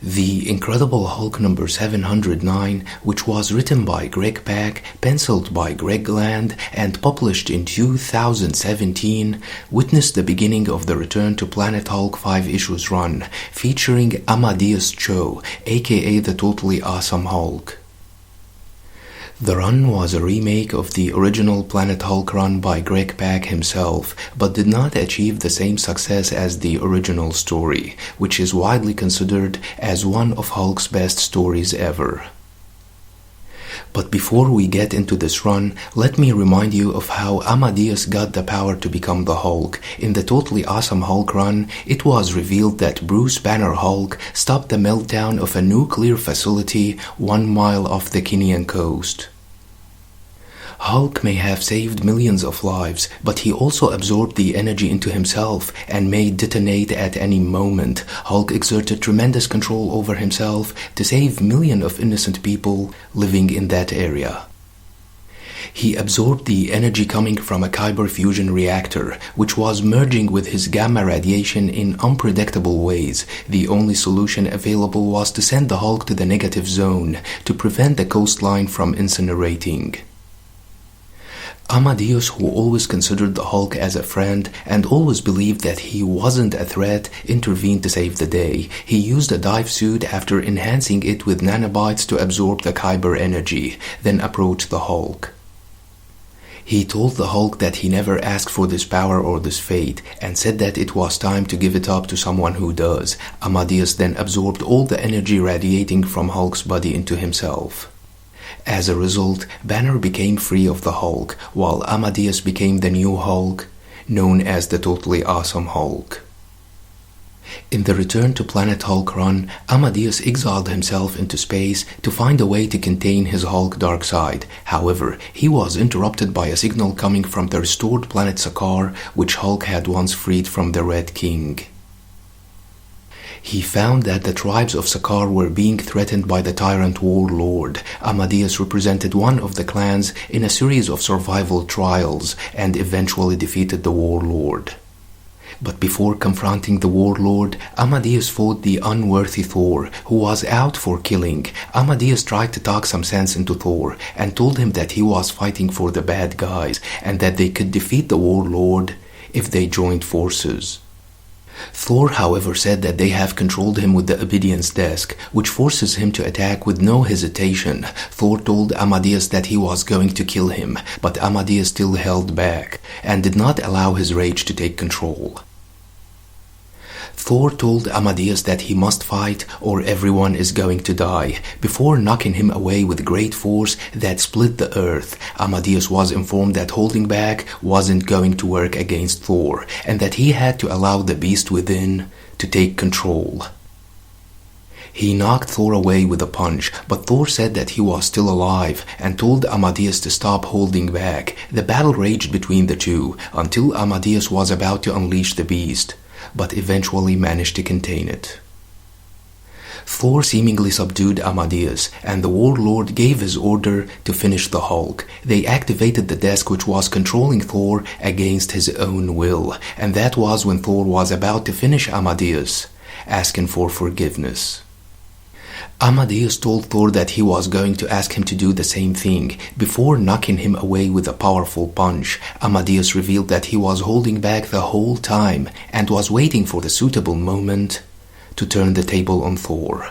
The Incredible Hulk number 709, which was written by Greg Pak, penciled by Greg Land, and published in 2017, witnessed the beginning of the Return to Planet Hulk 5 issues run, featuring Amadeus Cho, aka the Totally Awesome Hulk. The run was a remake of the original Planet Hulk run by Greg Pak himself, but did not achieve the same success as the original story, which is widely considered as one of Hulk's best stories ever. But before we get into this run, let me remind you of how Amadeus got the power to become the Hulk. In the Totally Awesome Hulk run, it was revealed that Bruce Banner Hulk stopped the meltdown of a nuclear facility 1 mile off the Kenyan coast. Hulk may have saved millions of lives, but he also absorbed the energy into himself and may detonate at any moment. Hulk exerted tremendous control over himself to save millions of innocent people living in that area. He absorbed the energy coming from a kyber fusion reactor, which was merging with his gamma radiation in unpredictable ways. The only solution available was to send the Hulk to the negative zone to prevent the coastline from incinerating. Amadeus, who always considered the Hulk as a friend and always believed that he wasn't a threat, intervened to save the day. He used a dive suit after enhancing it with nanobots to absorb the kyber energy, then approached the Hulk. He told the Hulk that he never asked for this power or this fate, and said that it was time to give it up to someone who does. Amadeus then absorbed all the energy radiating from Hulk's body into himself. As a result, Banner became free of the Hulk, while Amadeus became the new Hulk, known as the Totally Awesome Hulk. In the Return to Planet Hulk run, Amadeus exiled himself into space to find a way to contain his Hulk dark side. However, he was interrupted by a signal coming from the restored planet Sakaar, which Hulk had once freed from the Red King. He found that the tribes of Sakaar were being threatened by the tyrant warlord. Amadeus represented one of the clans in a series of survival trials and eventually defeated the warlord. But before confronting the warlord, Amadeus fought the unworthy Thor, who was out for killing. Amadeus tried to talk some sense into Thor and told him that he was fighting for the bad guys and that they could defeat the warlord if they joined forces. Thor, however, said that they have controlled him with the obedience desk, which forces him to attack with no hesitation. Thor told Amadeus that he was going to kill him, but Amadeus still held back and did not allow his rage to take control. Thor told Amadeus that he must fight or everyone is going to die. Before knocking him away with great force that split the earth, Amadeus was informed that holding back wasn't going to work against Thor, and that he had to allow the beast within to take control. He knocked Thor away with a punch, but Thor said that he was still alive and told Amadeus to stop holding back. The battle raged between the two until Amadeus was about to unleash the beast, but eventually managed to contain it. Thor seemingly subdued Amadeus, and the warlord gave his order to finish the Hulk. They activated the desk which was controlling Thor against his own will, and that was when Thor was about to finish Amadeus, asking for forgiveness. Amadeus told Thor that he was going to ask him to do the same thing. Before knocking him away with a powerful punch, Amadeus revealed that he was holding back the whole time and was waiting for the suitable moment to turn the table on Thor.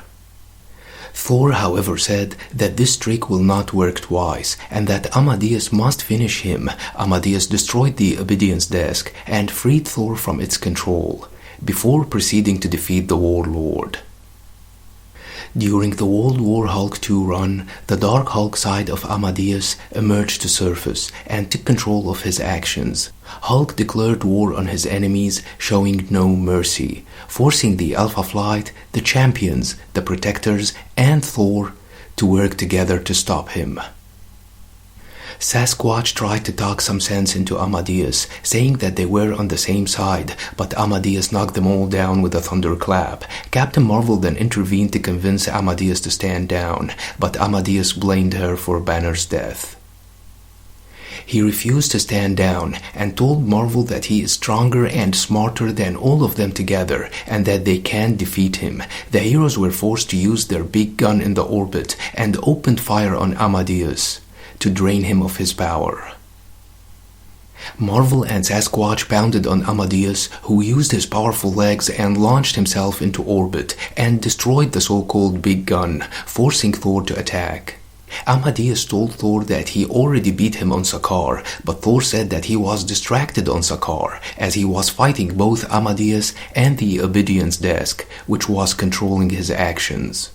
Thor, however, said that this trick will not work twice and that Amadeus must finish him. Amadeus destroyed the obedience desk and freed Thor from its control, before proceeding to defeat the warlord. During the World War Hulk 2 run, the Dark Hulk side of Amadeus emerged to surface and took control of his actions. Hulk declared war on his enemies, showing no mercy, forcing the Alpha Flight, the Champions, the Protectors, and Thor to work together to stop him. Sasquatch tried to talk some sense into Amadeus, saying that they were on the same side, but Amadeus knocked them all down with a thunderclap. Captain Marvel then intervened to convince Amadeus to stand down, but Amadeus blamed her for Banner's death. He refused to stand down and told Marvel that he is stronger and smarter than all of them together and that they can't defeat him. The heroes were forced to use their big gun in the orbit and opened fire on Amadeus to drain him of his power. Marvel and Sasquatch pounded on Amadeus, who used his powerful legs and launched himself into orbit and destroyed the so-called big gun, forcing Thor to attack. Amadeus told Thor that he already beat him on Sakaar, but Thor said that he was distracted on Sakaar as he was fighting both Amadeus and the Obedience Desk, which was controlling his actions.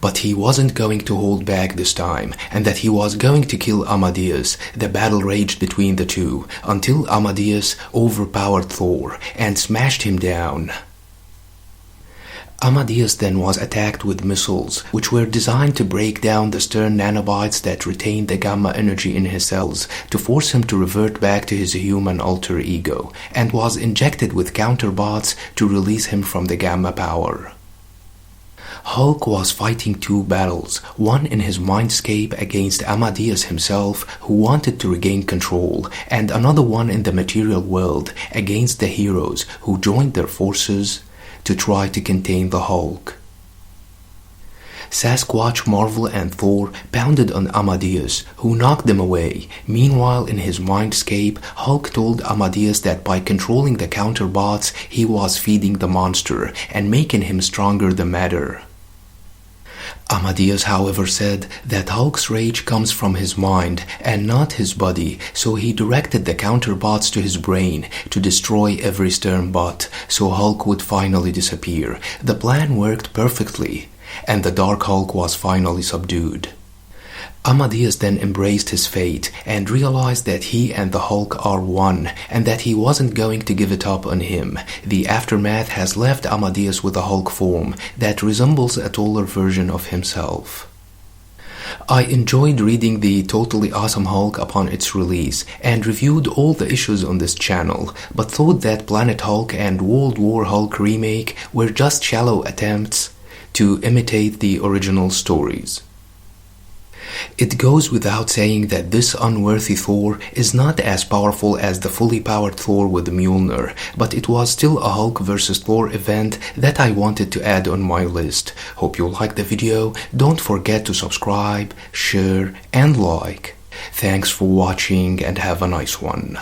But he wasn't going to hold back this time, and that he was going to kill Amadeus. The battle raged between the two, until Amadeus overpowered Thor and smashed him down. Amadeus then was attacked with missiles, which were designed to break down the stern nanobites that retained the gamma energy in his cells to force him to revert back to his human alter ego, and was injected with counterbots to release him from the gamma power. Hulk was fighting two battles, one in his mindscape against Amadeus himself, who wanted to regain control, and another one in the material world against the heroes who joined their forces to try to contain the Hulk. Sasquatch, Marvel, and Thor pounded on Amadeus, who knocked them away. Meanwhile, in his mindscape, Hulk told Amadeus that by controlling the counterbots, he was feeding the monster and making him stronger than matter. Amadeus, however, said that Hulk's rage comes from his mind and not his body, so he directed the counterbots to his brain to destroy every stern bot, so Hulk would finally disappear. The plan worked perfectly, and the Dark Hulk was finally subdued. Amadeus then embraced his fate and realized that he and the Hulk are one, and that he wasn't going to give it up on him. The aftermath has left Amadeus with a Hulk form that resembles a taller version of himself. I enjoyed reading the Totally Awesome Hulk upon its release and reviewed all the issues on this channel, but thought that Planet Hulk and World War Hulk remake were just shallow attempts to imitate the original stories. It goes without saying that this unworthy Thor is not as powerful as the fully powered Thor with Mjolnir, but it was still a Hulk vs Thor event that I wanted to add on my list. Hope you liked the video. Don't forget to subscribe, share, and like. Thanks for watching and have a nice one.